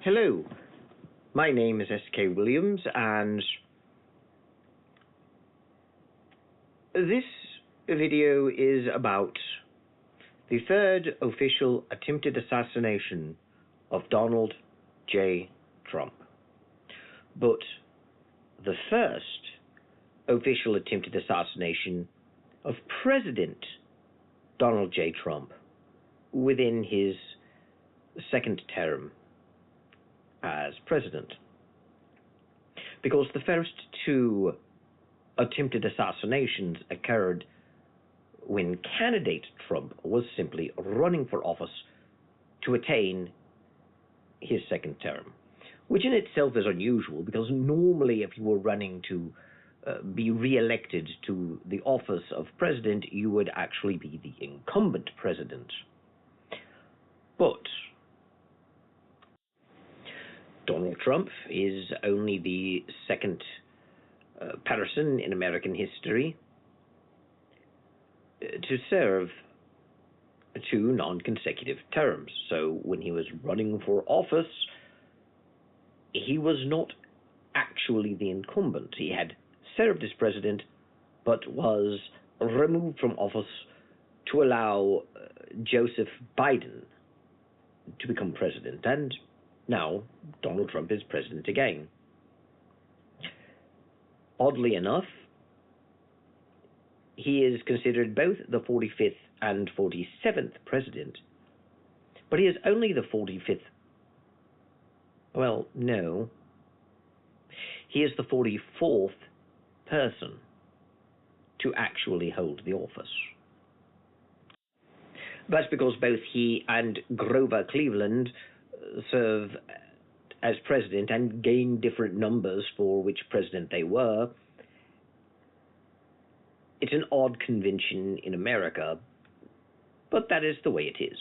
Hello, my name is S.K. Williams, and this video is about the third official attempted assassination of Donald J. Trump. But the first official attempted assassination of President Donald J. Trump within his second term as president. Because the first two attempted assassinations occurred when candidate Trump was simply running for office to attain his second term, which in itself is unusual because normally if you were running to be re-elected to the office of president, you would actually be the incumbent president. But Donald Trump is only the second person in American history to serve two non-consecutive terms. So when he was running for office, he was not actually the incumbent. He had served as president, but was removed from office to allow Joseph Biden to become president. And now Donald Trump is president again. Oddly enough, he is considered both the 45th and 47th president, but he is only the 45th. Well, no. He is the 44th person to actually hold the office. That's because both he and Grover Cleveland serve as president and gain different numbers for which president they were. It's an odd convention in America, but that is the way it is.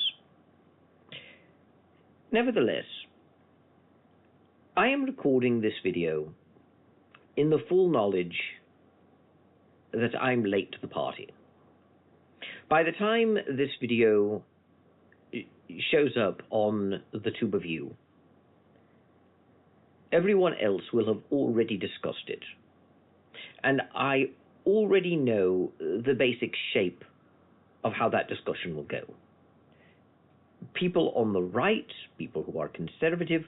Nevertheless, I am recording this video in the full knowledge that I'm late to the party. By the time this video shows up on the tube of you, everyone else will have already discussed it. And I already know the basic shape of how that discussion will go. People on the right, people who are conservative,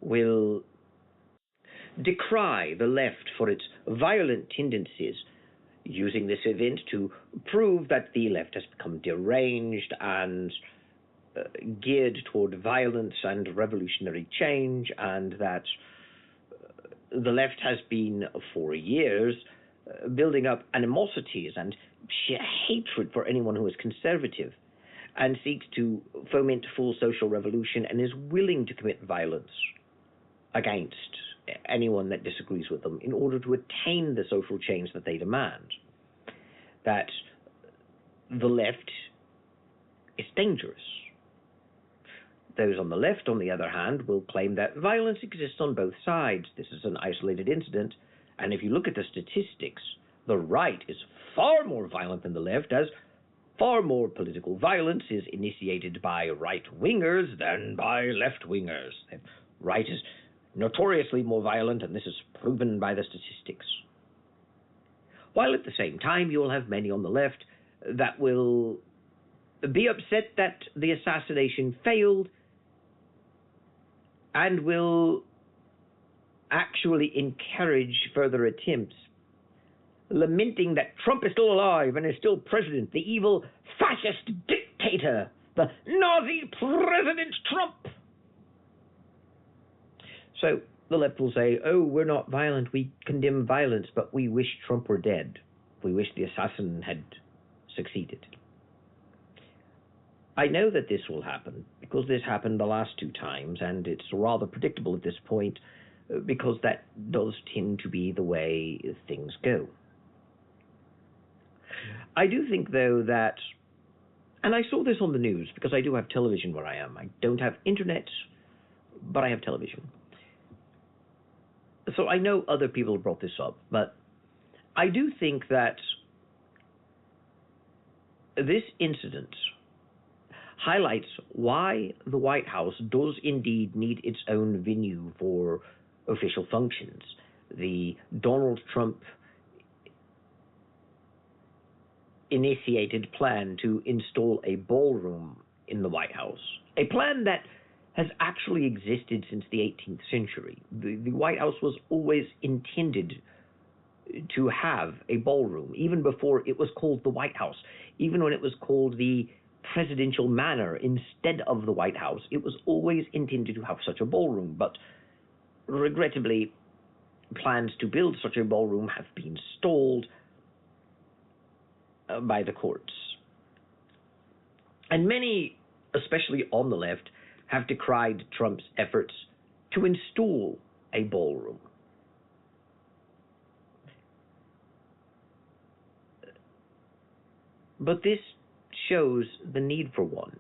will decry the left for its violent tendencies, using this event to prove that the left has become deranged and geared toward violence and revolutionary change, and that the left has been for years building up animosities and sheer hatred for anyone who is conservative, and seeks to foment full social revolution and is willing to commit violence against anyone that disagrees with them in order to attain the social change that they demand. That the left is dangerous. Those on the left, on the other hand, will claim that violence exists on both sides. This is an isolated incident, and if you look at the statistics, the right is far more violent than the left, as far more political violence is initiated by right-wingers than by left-wingers. The right is notoriously more violent, and this is proven by the statistics. While at the same time, you will have many on the left that will be upset that the assassination failed and will actually encourage further attempts, lamenting that Trump is still alive and is still president, the evil fascist dictator, the Nazi President Trump. So the left will say, oh, we're not violent, we condemn violence, but we wish Trump were dead. We wish the assassin had succeeded. I know that this will happen, because this happened the last two times, and it's rather predictable at this point, because that does tend to be the way things go. I do think, though, that, and I saw this on the news, because I do have television where I am. I don't have internet, but I have television. So I know other people brought this up, but I do think that this incident highlights why the White House does indeed need its own venue for official functions. The Donald Trump initiated plan to install a ballroom in the White House, a plan that has actually existed since the 18th century. The White House was always intended to have a ballroom, even before it was called the White House, even when it was called the Presidential Manor instead of the White House. It was always intended to have such a ballroom, but regrettably, plans to build such a ballroom have been stalled by the courts. And many, especially on the left, have decried Trump's efforts to install a ballroom. But this shows the need for one,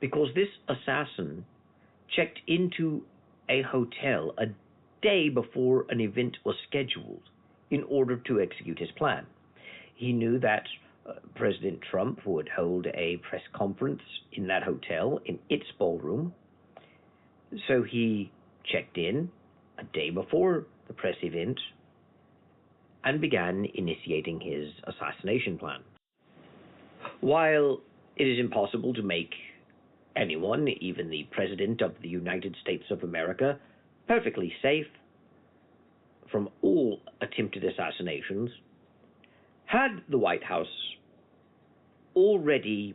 because this assassin checked into a hotel a day before an event was scheduled in order to execute his plan. He knew that President Trump would hold a press conference in that hotel, in its ballroom, so he checked in a day before the press event and began initiating his assassination plan. While it is impossible to make anyone, even the President of the United States of America, perfectly safe from all attempted assassinations, had the White House already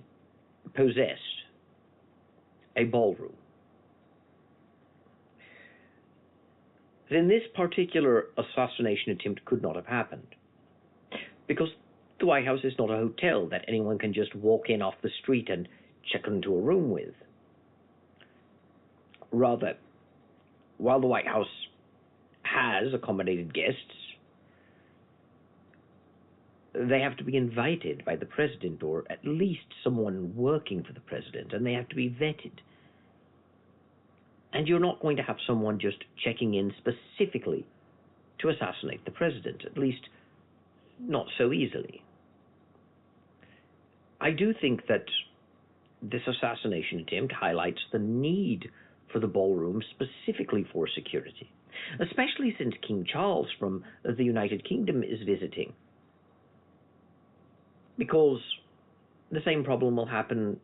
possessed a ballroom, then this particular assassination attempt could not have happened, because the White House is not a hotel that anyone can just walk in off the street and check into a room with. Rather, while the White House has accommodated guests, they have to be invited by the president, or at least someone working for the president, and they have to be vetted. And you're not going to have someone just checking in specifically to assassinate the president, at least not so easily. I do think that this assassination attempt highlights the need for the ballroom specifically for security, especially since King Charles from the United Kingdom is visiting. Because the same problem will happen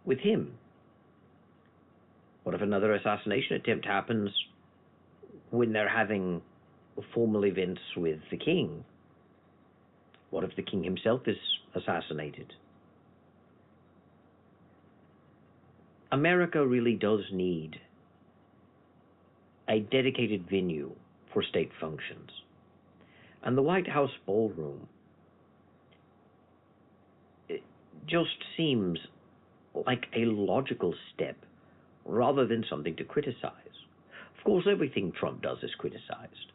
with him. What if another assassination attempt happens when they're having formal events with the king? What if the king himself is assassinated? America really does need a dedicated venue for state functions. And the White House ballroom, it just seems like a logical step rather than something to criticize. Of course, everything Trump does is criticized.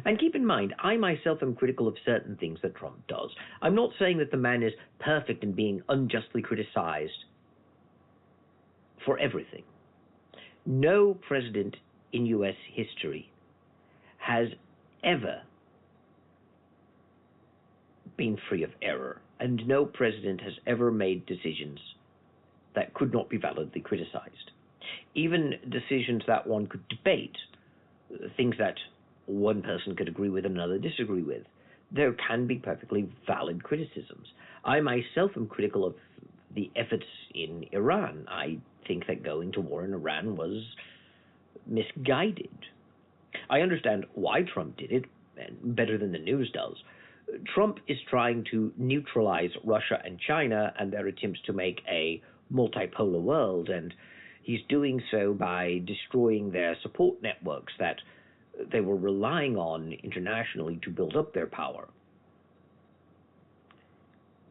And keep in mind, I myself am critical of certain things that Trump does. I'm not saying that the man is perfect and being unjustly criticized for everything. No president in U.S. history has ever been free of error, and no president has ever made decisions that could not be validly criticized. Even decisions that one could debate, things that one person could agree with and another disagree with, there can be perfectly valid criticisms. I myself am critical of the efforts in Iran. I think that going to war in Iran was misguided. I understand why Trump did it, and better than the news does. Trump is trying to neutralize Russia and China and their attempts to make a multipolar world, and he's doing so by destroying their support networks that they were relying on internationally to build up their power.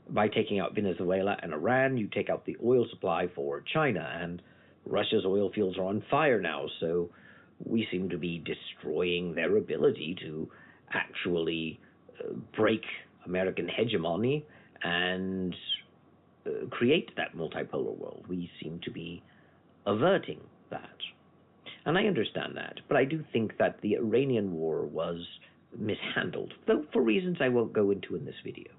By taking out Venezuela and Iran, you take out the oil supply for China, and Russia's oil fields are on fire now, so we seem to be destroying their ability to actually break American hegemony and create that multipolar world. We seem to be averting that. And I understand that, but I do think that the Iranian war was mishandled, though for reasons I won't go into in this video.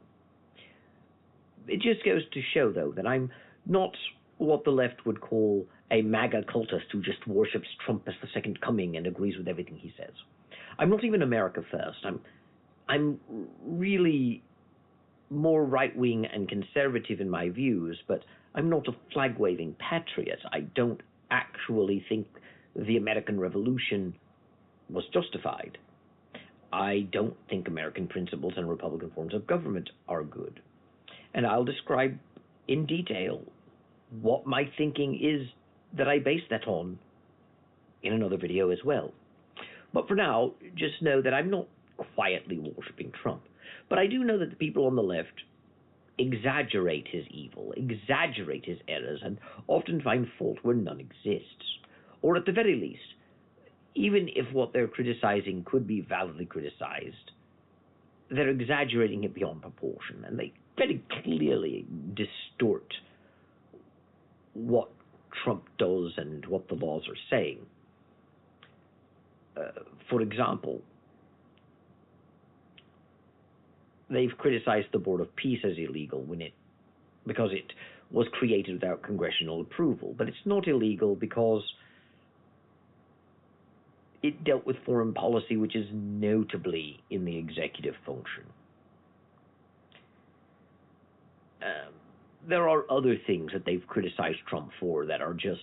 It just goes to show, though, that I'm not what the left would call a MAGA cultist who just worships Trump as the second coming and agrees with everything he says. I'm not even America first. I'm really more right-wing and conservative in my views, but I'm not a flag-waving patriot. I don't actually think the American Revolution was justified. I don't think American principles and Republican forms of government are good. And I'll describe in detail what my thinking is that I base that on in another video as well. But for now, just know that I'm not quietly worshipping Trump. But I do know that the people on the left exaggerate his evil, exaggerate his errors, and often find fault where none exists. Or at the very least, even if what they're criticizing could be validly criticized, they're exaggerating it beyond proportion, and they very clearly distort what Trump does and what the laws are saying. For example, they've criticized the Board of Peace as illegal because it was created without congressional approval. But it's not illegal because it dealt with foreign policy, which is notably in the executive function. There are other things that they've criticized Trump for that are just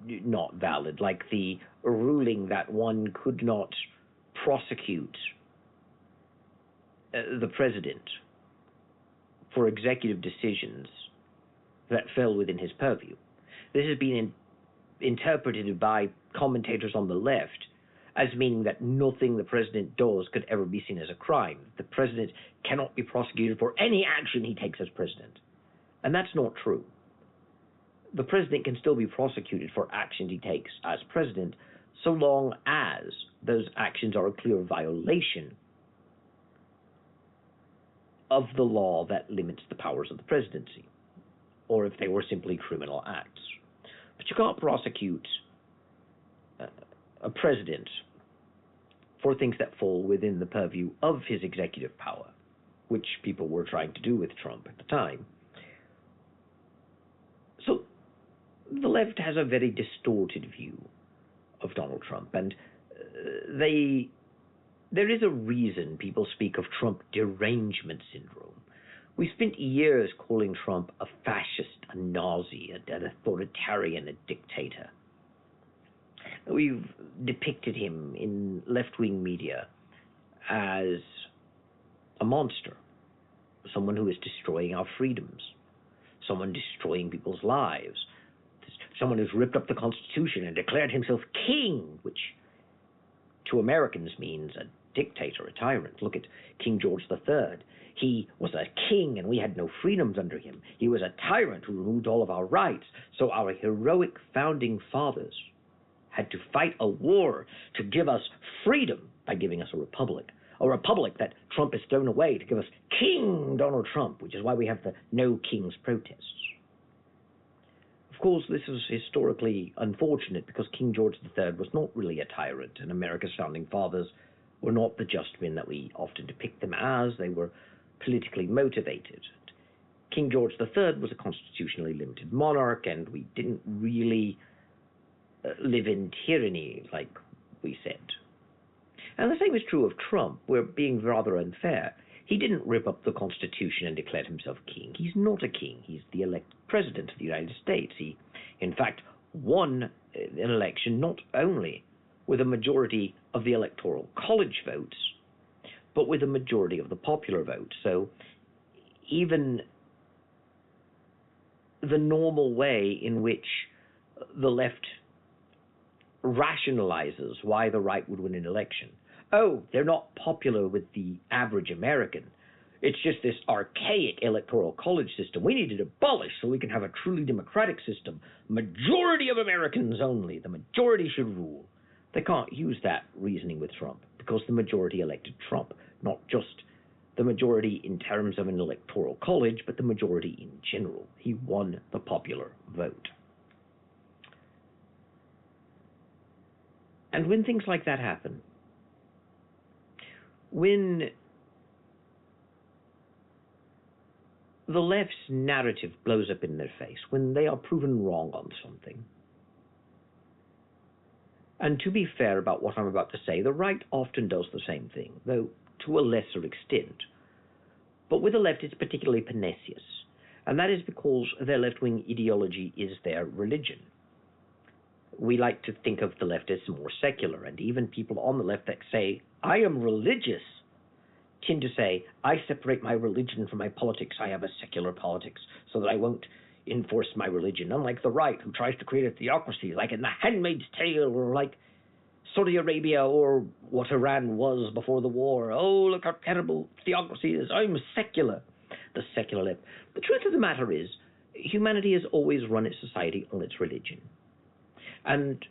not valid, like the ruling that one could not prosecute the president for executive decisions that fell within his purview. This has been interpreted by commentators on the left as meaning that nothing the president does could ever be seen as a crime. The president cannot be prosecuted for any action he takes as president. And that's not true. The president can still be prosecuted for actions he takes as president, so long as those actions are a clear violation of the law that limits the powers of the presidency, or if they were simply criminal acts. But you can't prosecute a president for things that fall within the purview of his executive power, which people were trying to do with Trump at the time. So the left has a very distorted view of Donald Trump, and there is a reason people speak of Trump derangement syndrome. We spent years calling Trump a fascist, a Nazi, an authoritarian, a dictator. We've depicted him in left-wing media as a monster, someone who is destroying our freedoms, someone destroying people's lives, someone who's ripped up the Constitution and declared himself king, which to Americans means a dictator, a tyrant. Look at King George III. He was a king and we had no freedoms under him. He was a tyrant who removed all of our rights. So our heroic founding fathers had to fight a war to give us freedom by giving us a republic that Trump has thrown away to give us King Donald Trump, which is why we have the No Kings protests. Of course, this is historically unfortunate because King George III was not really a tyrant, and America's founding fathers were not the just men that we often depict them as. They were politically motivated. King George III was a constitutionally limited monarch, and we didn't really live in tyranny like we said. And the same is true of Trump. We're being rather unfair. He didn't rip up the Constitution and declare himself king. He's not a king. He's the elected president of the United States. He, in fact, won an election not only with a majority of the Electoral College votes, but with a majority of the popular vote. So even the normal way in which the left rationalizes why the right would win an election. Oh, they're not popular with the average American. It's just this archaic electoral college system. We need it abolished so we can have a truly democratic system. Majority of Americans only. The majority should rule. They can't use that reasoning with Trump because the majority elected Trump. Not just the majority in terms of an electoral college, but the majority in general. He won the popular vote. And when things like that happen, when the left's narrative blows up in their face when they are proven wrong on something. And to be fair about what I'm about to say, the right often does the same thing, though to a lesser extent. But with the left, it's particularly pernicious, and that is because their left-wing ideology is their religion. We like to think of the left as more secular, and even people on the left that say, I am religious, tend to say, I separate my religion from my politics. I have a secular politics so that I won't enforce my religion. Unlike the right, who tries to create a theocracy, like in The Handmaid's Tale, or like Saudi Arabia, or what Iran was before the war. Oh, look how terrible theocracy is. I'm secular. The secular left. The truth of the matter is, humanity has always run its society on its religion. And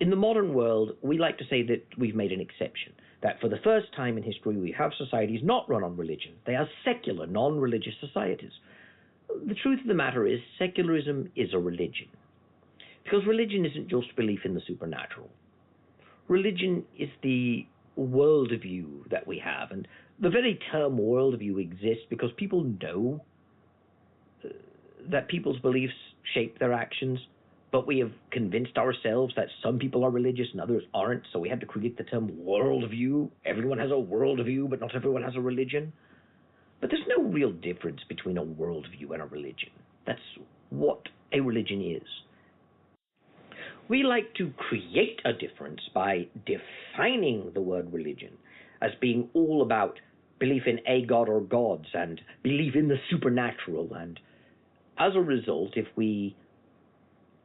in the modern world, we like to say that we've made an exception, that for the first time in history, we have societies not run on religion. They are secular, non-religious societies. The truth of the matter is, secularism is a religion. Because religion isn't just belief in the supernatural. Religion is the worldview that we have. And the very term worldview exists because people know that people's beliefs shape their actions. But we have convinced ourselves that some people are religious and others aren't, so we had to create the term worldview. Everyone has a worldview, but not everyone has a religion. But there's no real difference between a worldview and a religion. That's what a religion is. We like to create a difference by defining the word religion as being all about belief in a god or gods and belief in the supernatural. And as a result, if we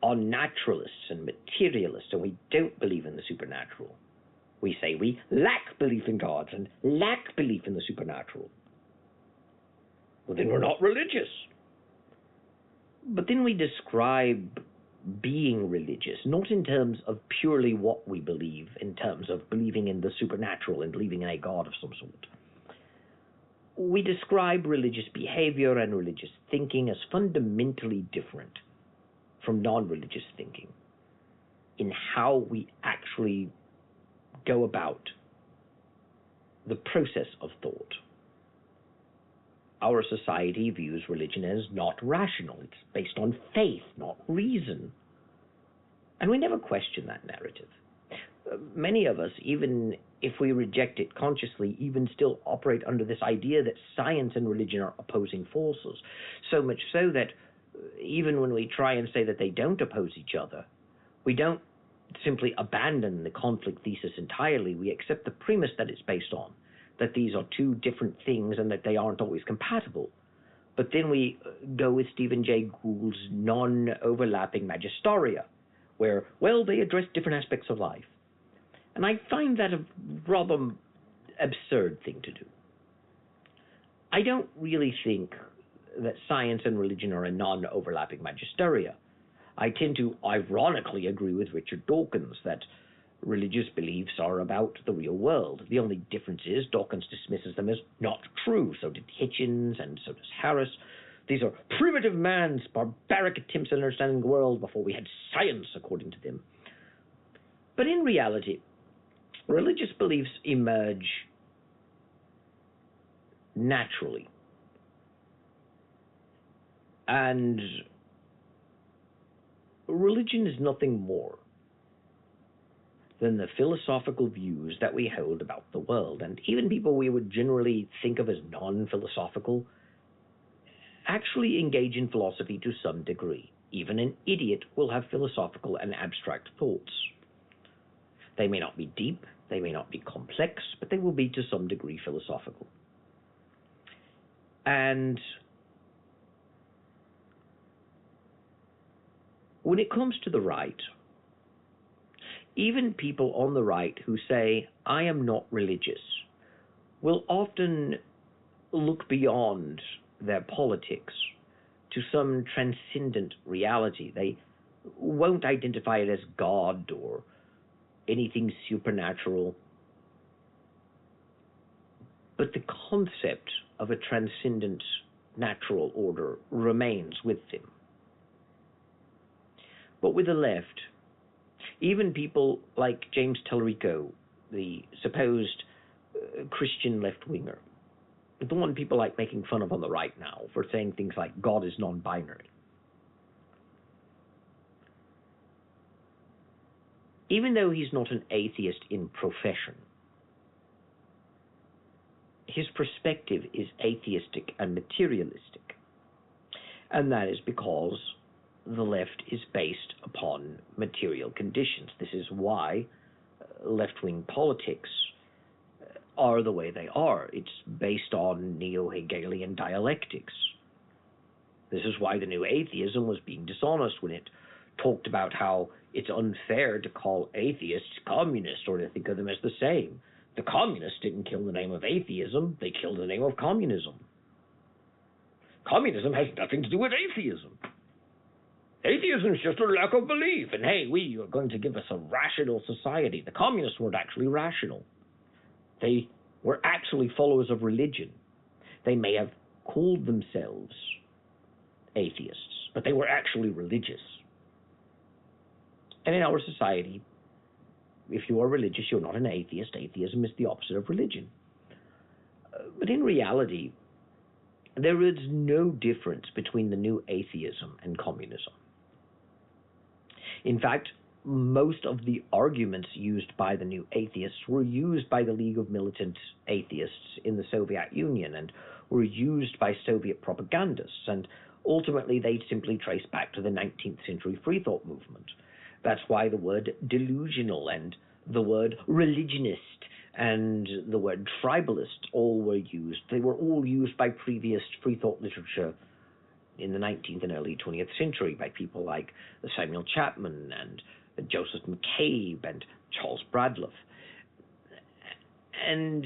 are naturalists and materialists and we don't believe in the supernatural, we say we lack belief in gods and lack belief in the supernatural. Well, then we're not religious. But then we describe being religious, not in terms of purely what we believe, in terms of believing in the supernatural and believing in a god of some sort. We describe religious behavior and religious thinking as fundamentally different from non-religious thinking in how we actually go about the process of thought. Our society views religion as not rational. It's based on faith, not reason. And we never question that narrative. Many of us, even if we reject it consciously, even still operate under this idea that science and religion are opposing forces. So much so that even when we try and say that they don't oppose each other, we don't simply abandon the conflict thesis entirely. We accept the premise that it's based on, that these are two different things and that they aren't always compatible. But then we go with Stephen Jay Gould's non-overlapping magisteria, where, well, they address different aspects of life. And I find that a rather absurd thing to do. I don't really think that science and religion are a non-overlapping magisteria. I tend to ironically agree with Richard Dawkins that religious beliefs are about the real world. The only difference is Dawkins dismisses them as not true. So did Hitchens, and so does Harris. These are primitive man's barbaric attempts at understanding the world before we had science, according to them. But in reality, religious beliefs emerge naturally. And religion is nothing more than the philosophical views that we hold about the world. And even people we would generally think of as non-philosophical actually engage in philosophy to some degree. Even an idiot will have philosophical and abstract thoughts. They may not be deep, they may not be complex, but they will be to some degree philosophical. And when it comes to the right, even people on the right who say, I am not religious, will often look beyond their politics to some transcendent reality. They won't identify it as God or anything supernatural, but the concept of a transcendent natural order remains with them. But with the left, even people like James Tallarico, the supposed Christian left-winger, the one people like making fun of on the right now for saying things like God is non-binary. Even though he's not an atheist in profession, his perspective is atheistic and materialistic. And that is because the left is based upon material conditions. This is why left-wing politics are the way they are. It's based on neo-Hegelian dialectics. This is why the new atheism was being dishonest when it talked about how it's unfair to call atheists communists or to think of them as the same. The communists didn't kill the name of atheism, they killed the name of communism. Communism has nothing to do with atheism. Atheism is just a lack of belief, and hey, we are going to give us a rational society. The communists weren't actually rational. They were actually followers of religion. They may have called themselves atheists, but they were actually religious. And in our society, if you are religious, you're not an atheist. Atheism is the opposite of religion. But in reality, there is no difference between the new atheism and communism. In fact, most of the arguments used by the new atheists were used by the League of Militant Atheists in the Soviet Union and were used by Soviet propagandists, and ultimately they simply trace back to the 19th century free thought movement. That's why the word delusional and the word religionist and the word tribalist all were used. They were all used by previous free thought literature in the 19th and early 20th century by people like Samuel Chapman and Joseph McCabe and Charles Bradlaugh. And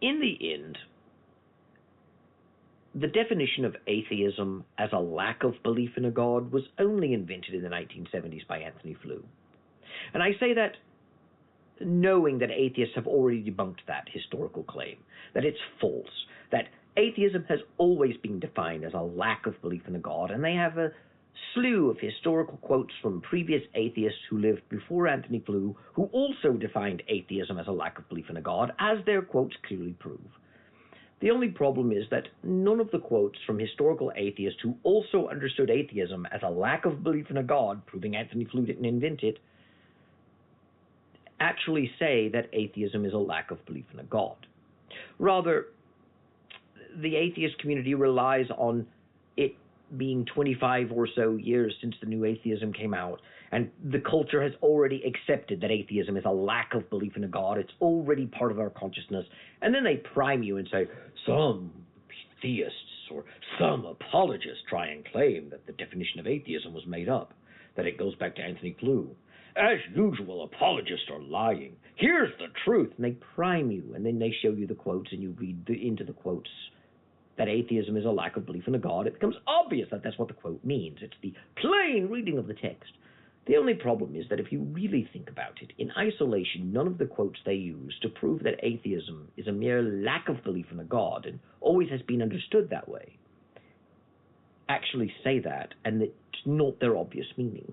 in the end, the definition of atheism as a lack of belief in a God was only invented in the 1970s by Anthony Flew. And I say that knowing that atheists have already debunked that historical claim, that it's false, that atheism has always been defined as a lack of belief in a God, and they have a slew of historical quotes from previous atheists who lived before Anthony Flew, who also defined atheism as a lack of belief in a God, as their quotes clearly prove. The only problem is that none of the quotes from historical atheists who also understood atheism as a lack of belief in a God, proving Anthony Flew didn't invent it, actually say that atheism is a lack of belief in a God. Rather, the atheist community relies on it being 25 or so years since the new atheism came out, and the culture has already accepted that atheism is a lack of belief in a God. It's already part of our consciousness. And then they prime you and say, some theists or some apologists try and claim that the definition of atheism was made up, that it goes back to Anthony Flew. As usual, apologists are lying. Here's the truth. And they prime you, and then they show you the quotes, and you read into the quotes that atheism is a lack of belief in a God. It becomes obvious that that's what the quote means. It's the plain reading of the text. The only problem is that if you really think about it, in isolation, none of the quotes they use to prove that atheism is a mere lack of belief in a God, and always has been understood that way, actually say that, and it's not their obvious meaning.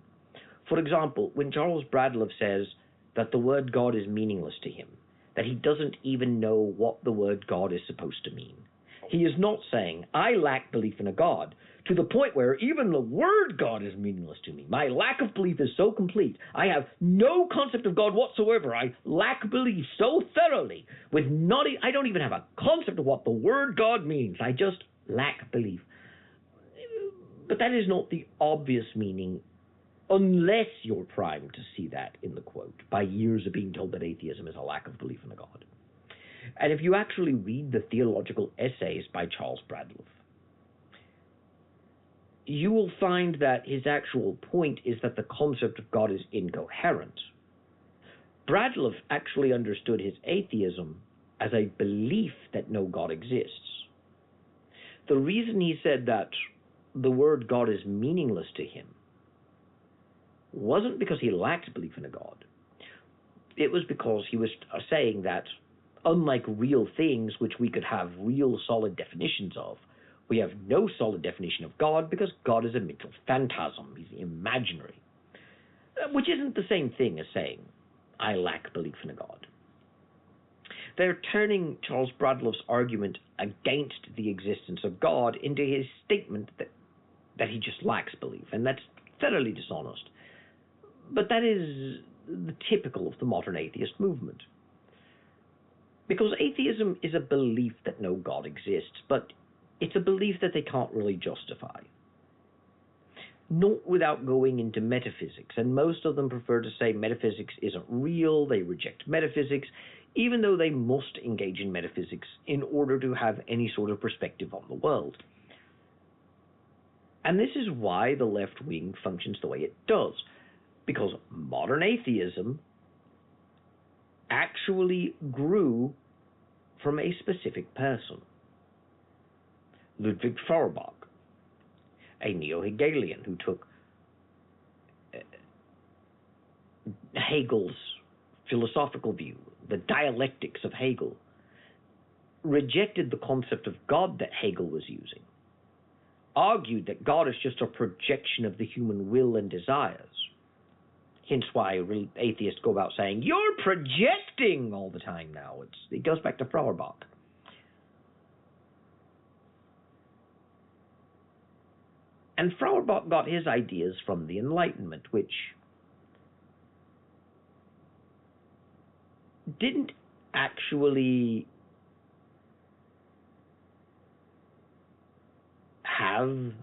For example, when Charles Bradlaugh says that the word God is meaningless to him, that he doesn't even know what the word God is supposed to mean, he is not saying, I lack belief in a God, to the point where even the word God is meaningless to me. My lack of belief is so complete. I have no concept of God whatsoever. I lack belief so thoroughly. I don't even have a concept of what the word God means. I just lack belief. But that is not the obvious meaning, unless you're primed to see that in the quote, by years of being told that atheism is a lack of belief in a God. And if you actually read the theological essays by Charles Bradlaugh, you will find that his actual point is that the concept of God is incoherent. Bradlaugh actually understood his atheism as a belief that no God exists. The reason he said that the word God is meaningless to him wasn't because he lacked belief in a God. It was because he was saying that unlike real things which we could have real solid definitions of, we have no solid definition of God because God is a mental phantasm. He's imaginary. Which isn't the same thing as saying, I lack belief in a God. They're turning Charles Bradlaugh's argument against the existence of God into his statement that he just lacks belief, and that's thoroughly dishonest. But that is the typical of the modern atheist movement. Because atheism is a belief that no God exists, but it's a belief that they can't really justify. Not without going into metaphysics, and most of them prefer to say metaphysics isn't real, they reject metaphysics, even though they must engage in metaphysics in order to have any sort of perspective on the world. And this is why the left wing functions the way it does, because modern atheism actually grew from a specific person. Ludwig Feuerbach, a neo-Hegelian who took Hegel's philosophical view, the dialectics of Hegel, rejected the concept of God that Hegel was using, argued that God is just a projection of the human will and desires. Hence why atheists go about saying, "You're projecting" all the time now. It goes back to Feuerbach. And Feuerbach got his ideas from the Enlightenment, which didn't actually have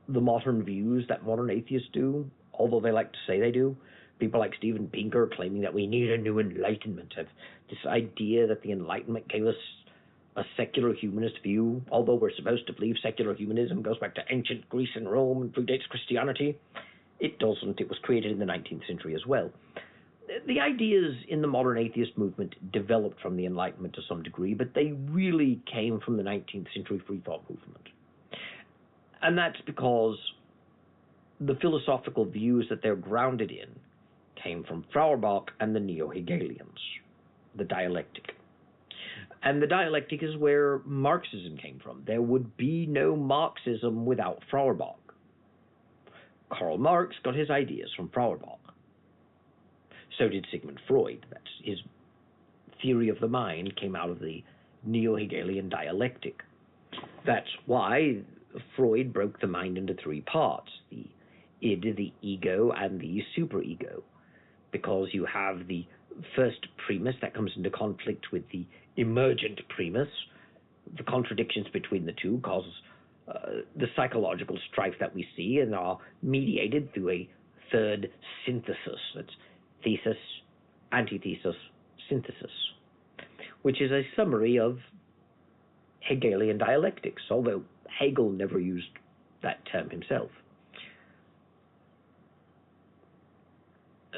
the modern views that modern atheists do, although they like to say they do. People like Steven Pinker claiming that we need a new Enlightenment, have this idea that the Enlightenment gave us a secular humanist view, although we're supposed to believe secular humanism goes back to ancient Greece and Rome and predates Christianity. It doesn't. It was created in the 19th century as well. The ideas in the modern atheist movement developed from the Enlightenment to some degree, but they really came from the 19th century free thought movement. And that's because the philosophical views that they're grounded in came from Feuerbach and the neo-Hegelians, the dialectic. And the dialectic is where Marxism came from. There would be no Marxism without Feuerbach. Karl Marx got his ideas from Feuerbach. So did Sigmund Freud. That's his theory of the mind came out of the neo-Hegelian dialectic. That's why Freud broke the mind into three parts: the id, the ego, and the superego. Because you have the first premise that comes into conflict with the emergent premise. The contradictions between the two cause the psychological strife that we see and are mediated through a third synthesis. That's thesis, antithesis, synthesis, which is a summary of Hegelian dialectics, although Hegel never used that term himself.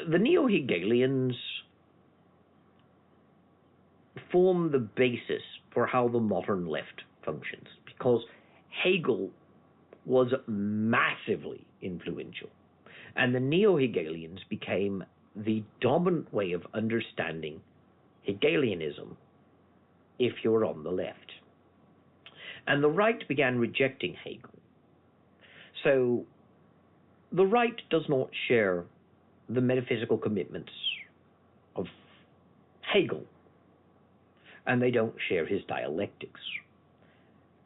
The neo-Hegelians form the basis for how the modern left functions, because Hegel was massively influential, and the neo-Hegelians became the dominant way of understanding Hegelianism if you're on the left. And the right began rejecting Hegel. So the right does not share the metaphysical commitments of Hegel, and they don't share his dialectics.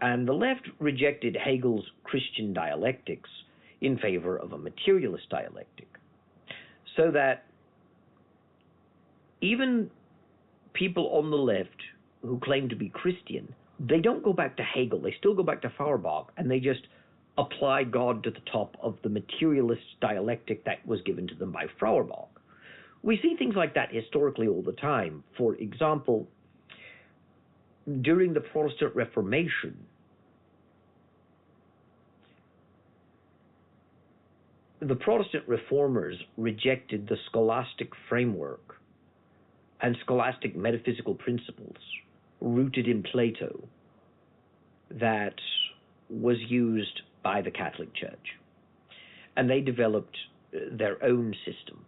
And the left rejected Hegel's Christian dialectics in favor of a materialist dialectic, so that even people on the left who claim to be Christian, they don't go back to Hegel, they still go back to Feuerbach, and they just apply God to the top of the materialist dialectic that was given to them by Feuerbach. We see things like that historically all the time. For example, during the Protestant Reformation, the Protestant reformers rejected the scholastic framework and scholastic metaphysical principles rooted in Plato that was used by the Catholic Church. And they developed their own system.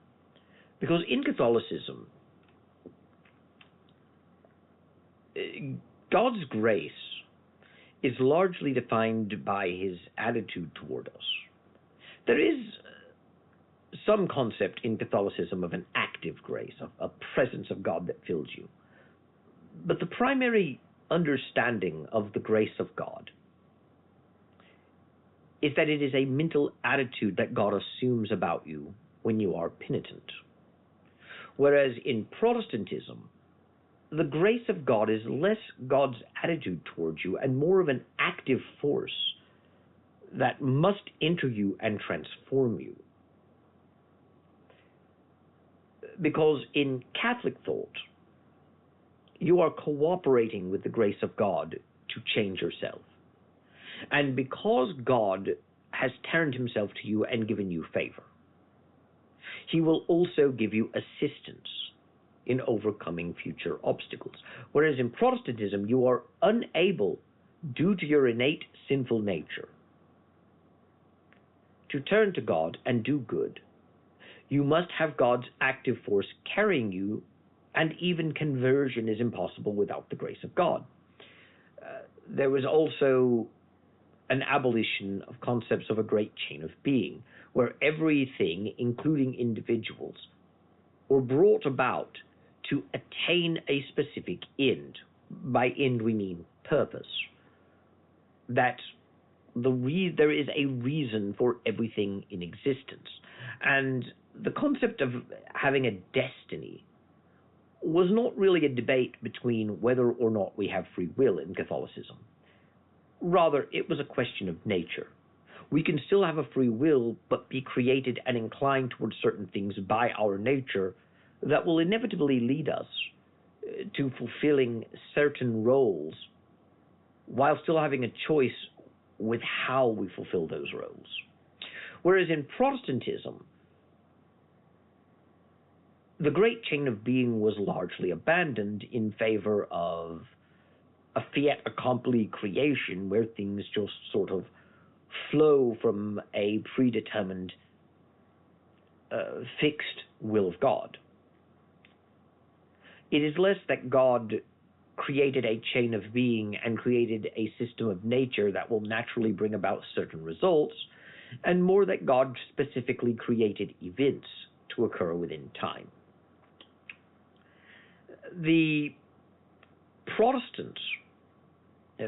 Because in Catholicism, God's grace is largely defined by his attitude toward us. There is some concept in Catholicism of an active grace, of a presence of God that fills you. But the primary understanding of the grace of God is that it is a mental attitude that God assumes about you when you are penitent. Whereas in Protestantism, the grace of God is less God's attitude towards you and more of an active force that must enter you and transform you. Because in Catholic thought, you are cooperating with the grace of God to change yourself. And because God has turned himself to you and given you favor, he will also give you assistance in overcoming future obstacles. Whereas in Protestantism, you are unable, due to your innate sinful nature, to turn to God and do good. You must have God's active force carrying you, and even conversion is impossible without the grace of God. There was also an abolition of concepts of a great chain of being, where everything, including individuals, were brought about to attain a specific end. By end, we mean purpose. That there is a reason for everything in existence. And the concept of having a destiny was not really a debate between whether or not we have free will in Catholicism. Rather, it was a question of nature. We can still have a free will, but be created and inclined towards certain things by our nature that will inevitably lead us to fulfilling certain roles while still having a choice with how we fulfill those roles. Whereas in Protestantism, the great chain of being was largely abandoned in favor of a fiat accompli creation where things just sort of flow from a predetermined, fixed will of God. It is less that God created a chain of being and created a system of nature that will naturally bring about certain results, and more that God specifically created events to occur within time. The Protestant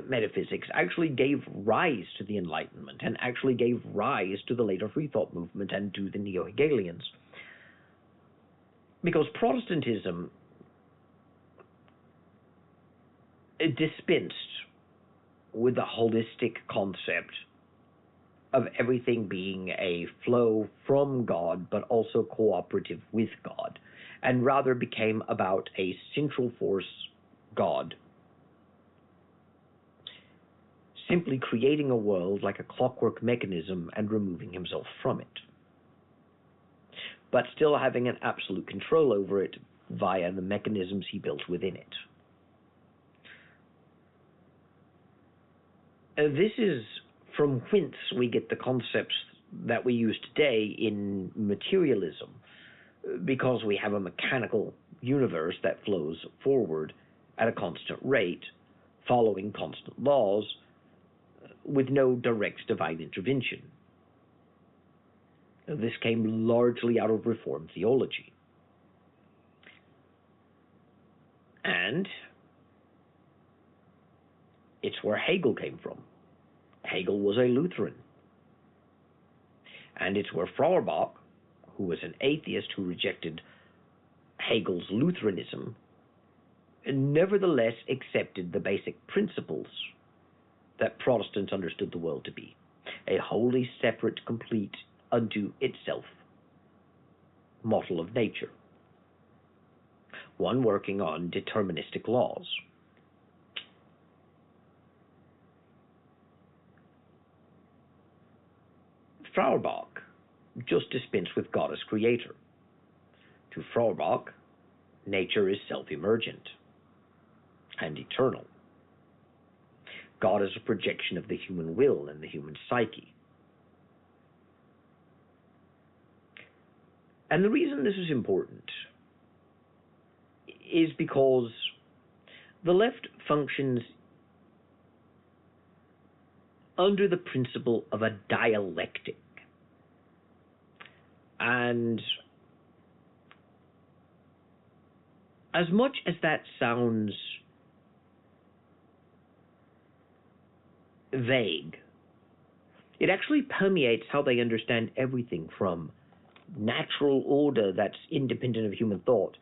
metaphysics actually gave rise to the Enlightenment and actually gave rise to the later free thought movement and to the neo-Hegelians. Because Protestantism dispensed with the holistic concept of everything being a flow from God, but also cooperative with God, and rather became about a central force, God, simply creating a world like a clockwork mechanism and removing himself from it, but still having an absolute control over it via the mechanisms he built within it. This is from whence we get the concepts that we use today in materialism, because we have a mechanical universe that flows forward at a constant rate, following constant laws, with no direct divine intervention. This came largely out of Reformed theology. And it's where Hegel came from. Hegel was a Lutheran. And it's where Feuerbach, who was an atheist who rejected Hegel's Lutheranism, nevertheless accepted the basic principles that Protestants understood the world to be: a wholly separate, complete, unto itself model of nature, one working on deterministic laws. Feuerbach just dispensed with God as creator. To Feuerbach, nature is self-emergent and eternal. God is a projection of the human will and the human psyche. And the reason this is important is because the left functions under the principle of a dialectic. And as much as that sounds vague. It actually permeates how they understand everything from natural order that's independent of human thought,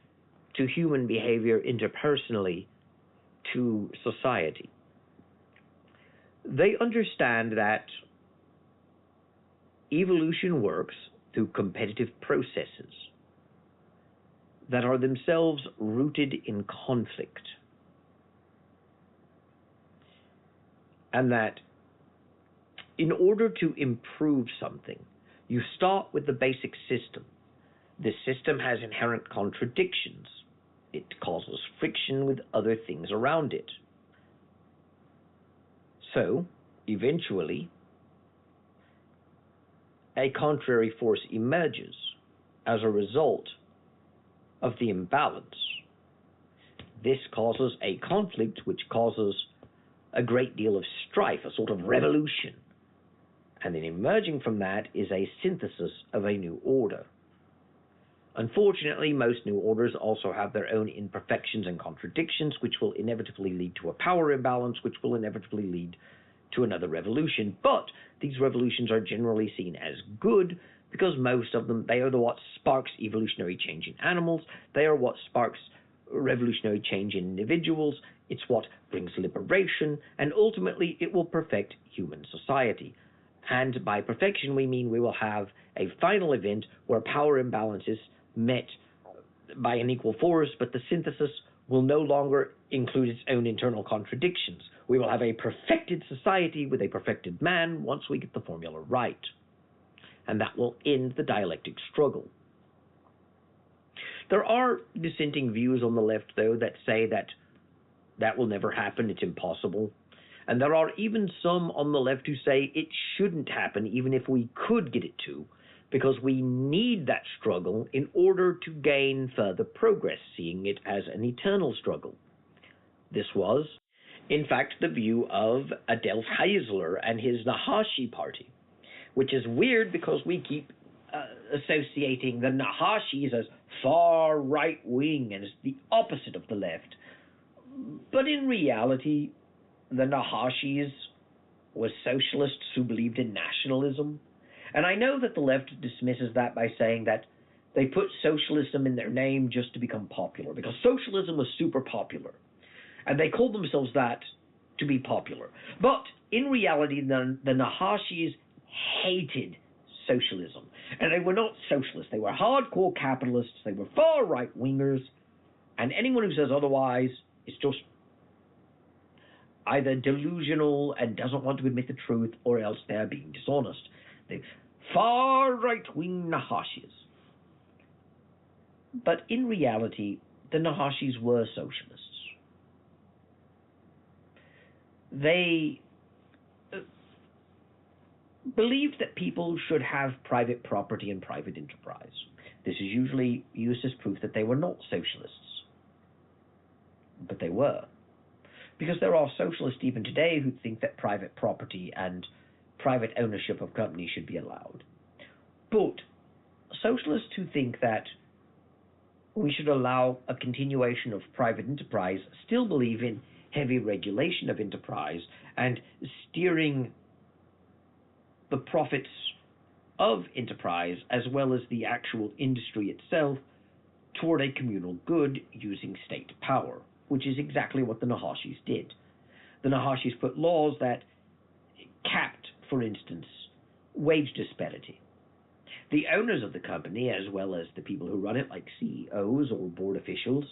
to human behavior interpersonally, to society. They understand that evolution works through competitive processes that are themselves rooted in conflict, and that in order to improve something, you start with the basic system. This system has inherent contradictions. It causes friction with other things around it. So, eventually, a contrary force emerges as a result of the imbalance. This causes a conflict which causes a great deal of strife, a sort of revolution. And then emerging from that is a synthesis of a new order. Unfortunately, most new orders also have their own imperfections and contradictions, which will inevitably lead to a power imbalance, which will inevitably lead to another revolution. But these revolutions are generally seen as good because most of them, they are what sparks evolutionary change in animals. They are what sparks revolutionary change in individuals. It's what brings liberation, and ultimately it will perfect human society. And by perfection, we mean we will have a final event where power imbalances met by an equal force, but the synthesis will no longer include its own internal contradictions. We will have a perfected society with a perfected man once we get the formula right. And that will end the dialectic struggle. There are dissenting views on the left, though, that say that that will never happen, it's impossible. And there are even some on the left who say it shouldn't happen even if we could get it to, because we need that struggle in order to gain further progress, seeing it as an eternal struggle. This was, in fact, the view of Adolf Hitler and his Nahashi party, which is weird because we keep associating the Nahashis as far right-wing and as the opposite of the left. But in reality, the Nahashis were socialists who believed in nationalism. And I know that the left dismisses that by saying that they put socialism in their name just to become popular, because socialism was super popular. And they called themselves that to be popular. But in reality, the Nahashis hated socialism. And they were not socialists. They were hardcore capitalists. They were far right-wingers. And anyone who says otherwise is just either delusional and doesn't want to admit the truth, or else they're being dishonest. They're far right-wing Nahashis. But in reality, the Nahashis were socialists. They believed that people should have private property and private enterprise. This is usually used as proof that they were not socialists. But they were. Because there are socialists even today who think that private property and private ownership of companies should be allowed. But socialists who think that we should allow a continuation of private enterprise still believe in heavy regulation of enterprise and steering the profits of enterprise as well as the actual industry itself toward a communal good using state power, which is exactly what the Nahashis did. The Nahashis put laws that capped, for instance, wage disparity. The owners of the company, as well as the people who run it, like CEOs or board officials,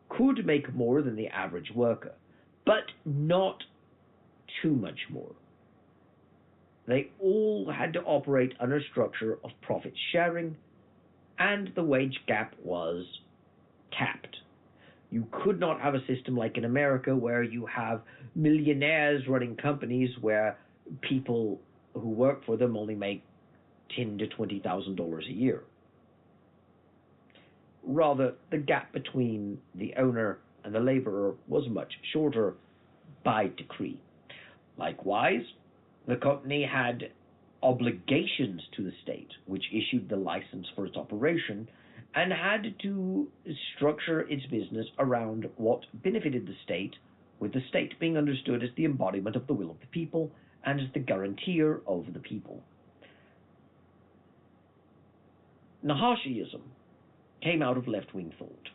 could make more than the average worker, but not too much more. They all had to operate under a structure of profit sharing, and the wage gap was capped. You could not have a system like in America where you have millionaires running companies where people who work for them only make $10,000 to $20,000 a year. Rather, the gap between the owner and the laborer was much shorter by decree. Likewise, the company had obligations to the state, which issued the license for its operation, and had to structure its business around what benefited the state, with the state being understood as the embodiment of the will of the people, and as the guarantor of the people. Nahashiism came out of left-wing thought.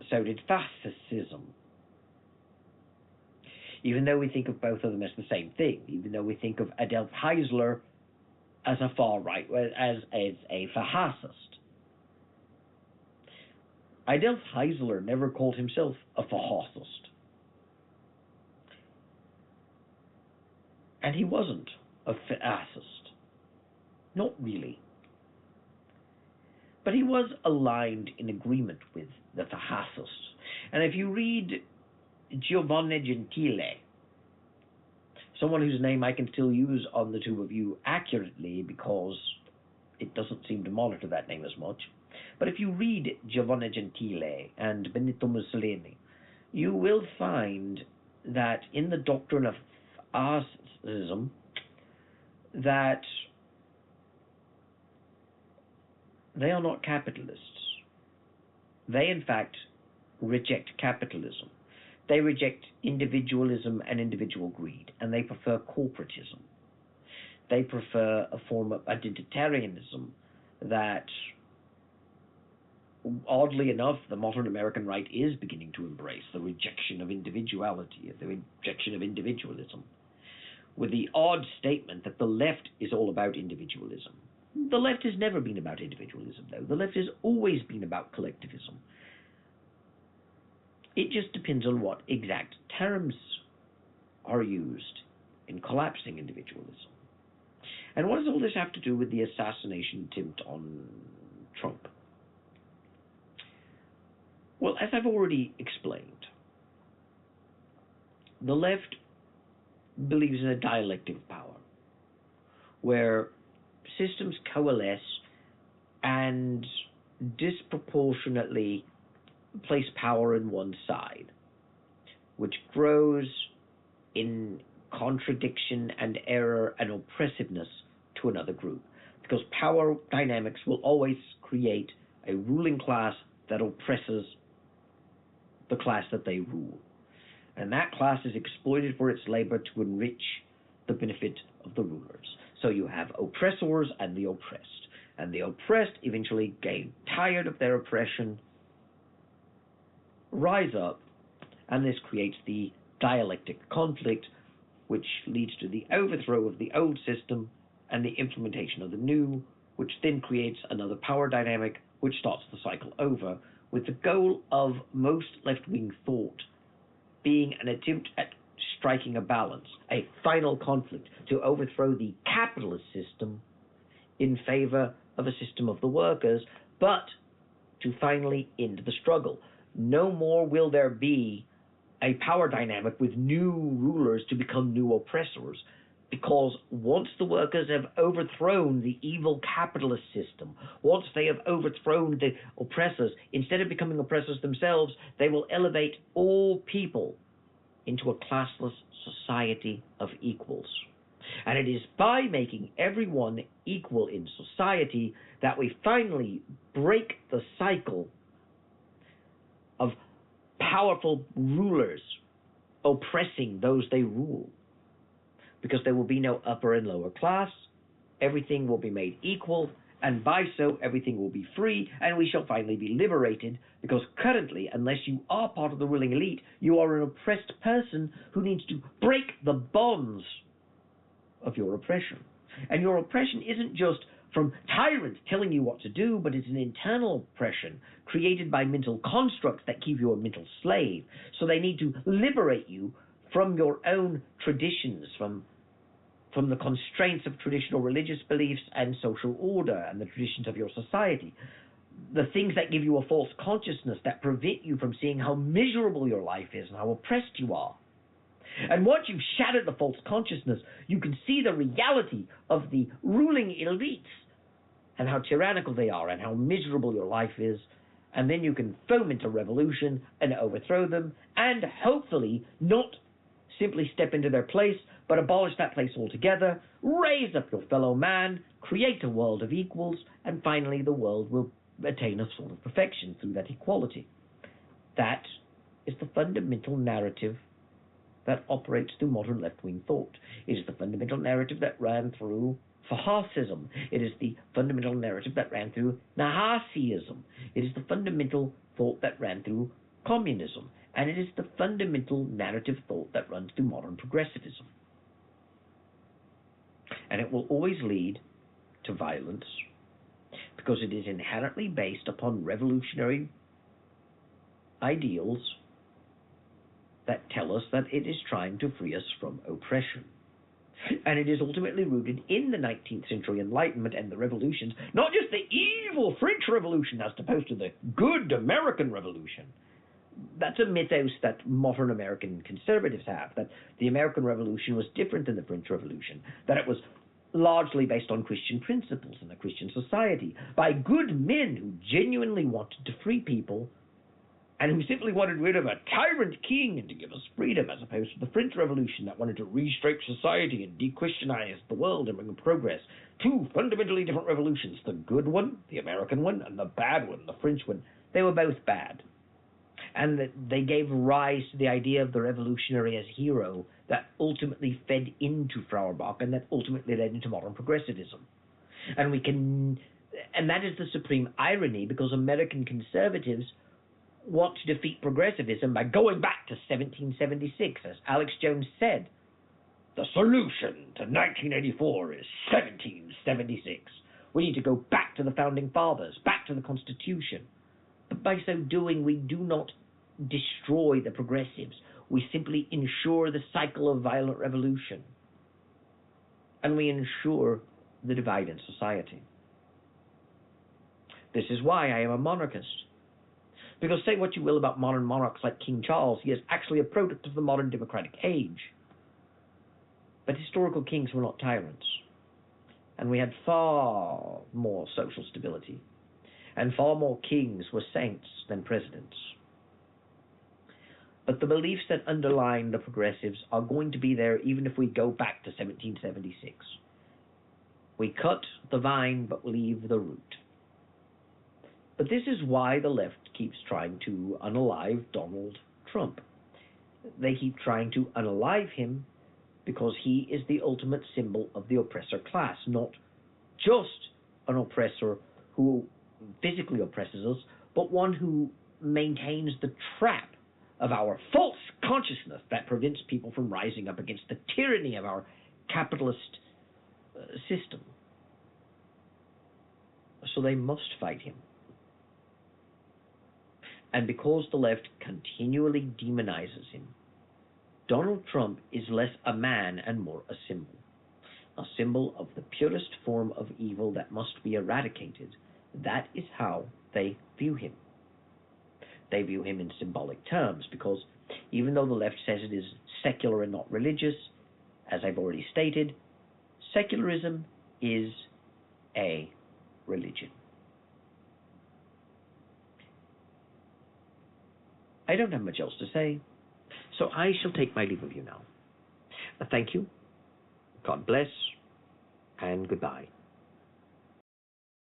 So did fascism. Even though we think of both of them as the same thing, even though we think of Adolf Hitler as a far-right, as a fascist. Adolf Hitler never called himself a fascist. And he wasn't a fascist. Not really. But he was aligned in agreement with the fascists. And if you read Giovanni Gentile, someone whose name I can still use on the two of you accurately because it doesn't seem to monitor that name as much. But if you read Giovanni Gentile and Benito Mussolini, you will find that in the doctrine of fascism, that they are not capitalists. They, in fact, reject capitalism. They reject individualism and individual greed, and they prefer corporatism. They prefer a form of identitarianism that, oddly enough, the modern American right is beginning to embrace, the rejection of individuality, the rejection of individualism, with the odd statement that the left is all about individualism. The left has never been about individualism, though. The left has always been about collectivism. It just depends on what exact terms are used in collapsing individualism. And what does all this have to do with the assassination attempt on Trump? Well, as I've already explained, the left believes in a dialectic of power, where systems coalesce and disproportionately place power in one side, which grows in contradiction and error and oppressiveness to another group. Because power dynamics will always create a ruling class that oppresses the class that they rule. And that class is exploited for its labor to enrich the benefit of the rulers. So you have oppressors and the oppressed. And the oppressed eventually get tired of their oppression, rise up, and this creates the dialectic conflict, which leads to the overthrow of the old system and the implementation of the new, which then creates another power dynamic, which starts the cycle over, with the goal of most left-wing thought being an attempt at striking a balance, a final conflict to overthrow the capitalist system in favor of a system of the workers, but to finally end the struggle. No more will there be a power dynamic with new rulers to become new oppressors, because once the workers have overthrown the evil capitalist system, once they have overthrown the oppressors, instead of becoming oppressors themselves, they will elevate all people into a classless society of equals. And it is by making everyone equal in society that we finally break the cycle of powerful rulers oppressing those they rule. Because there will be no upper and lower class, everything will be made equal, and by so everything will be free, and we shall finally be liberated, because currently, unless you are part of the ruling elite, you are an oppressed person who needs to break the bonds of your oppression. And your oppression isn't just from tyrants telling you what to do, but it's an internal oppression created by mental constructs that keep you a mental slave. So they need to liberate you from your own traditions, from the constraints of traditional religious beliefs and social order and the traditions of your society. The things that give you a false consciousness that prevent you from seeing how miserable your life is and how oppressed you are. And once you've shattered the false consciousness, you can see the reality of the ruling elites and how tyrannical they are and how miserable your life is. And then you can foment a revolution and overthrow them, and hopefully not simply step into their place, but abolish that place altogether, raise up your fellow man, create a world of equals, and finally the world will attain a sort of perfection through that equality. That is the fundamental narrative that operates through modern left-wing thought. It is the fundamental narrative that ran through Fascism. It is the fundamental narrative that ran through Nazism. It is the fundamental thought that ran through communism. And it is the fundamental narrative thought that runs through modern progressivism. And it will always lead to violence because it is inherently based upon revolutionary ideals that tell us that it is trying to free us from oppression. And it is ultimately rooted in the 19th century Enlightenment and the revolutions, not just the evil French Revolution as opposed to the good American Revolution. That's a mythos that modern American conservatives have, that the American Revolution was different than the French Revolution, that it was largely based on Christian principles in a Christian society, by good men who genuinely wanted to free people and who simply wanted rid of a tyrant king and to give us freedom, as opposed to the French Revolution that wanted to reshape society and de-Christianize the world and bring progress. Two fundamentally different revolutions, the good one, the American one, and the bad one, the French one. They were both bad. And they gave rise to the idea of the revolutionary as hero that ultimately fed into Feuerbach and that ultimately led into modern progressivism. And that is the supreme irony, because American conservatives want to defeat progressivism by going back to 1776. As Alex Jones said, the solution to 1984 is 1776. We need to go back to the Founding Fathers, back to the Constitution. But by so doing, we do not destroy the progressives. We simply ensure the cycle of violent revolution. And we ensure the divide in society. This is why I am a monarchist. Because say what you will about modern monarchs like King Charles, he is actually a product of the modern democratic age. But historical kings were not tyrants. And we had far more social stability. And far more kings were saints than presidents. But the beliefs that underline the progressives are going to be there even if we go back to 1776. We cut the vine but leave the root. But this is why the left keeps trying to unalive Donald Trump. They keep trying to unalive him because he is the ultimate symbol of the oppressor class, not just an oppressor who physically oppresses us, but one who maintains the trap of our false consciousness that prevents people from rising up against the tyranny of our capitalist system. So they must fight him. And because the left continually demonizes him, Donald Trump is less a man and more a symbol of the purest form of evil that must be eradicated. That is how they view him. They view him in symbolic terms, because even though the left says it is secular and not religious, as I've already stated, secularism is a religion. I don't have much else to say, so I shall take my leave of you now. Thank you, God bless, and goodbye.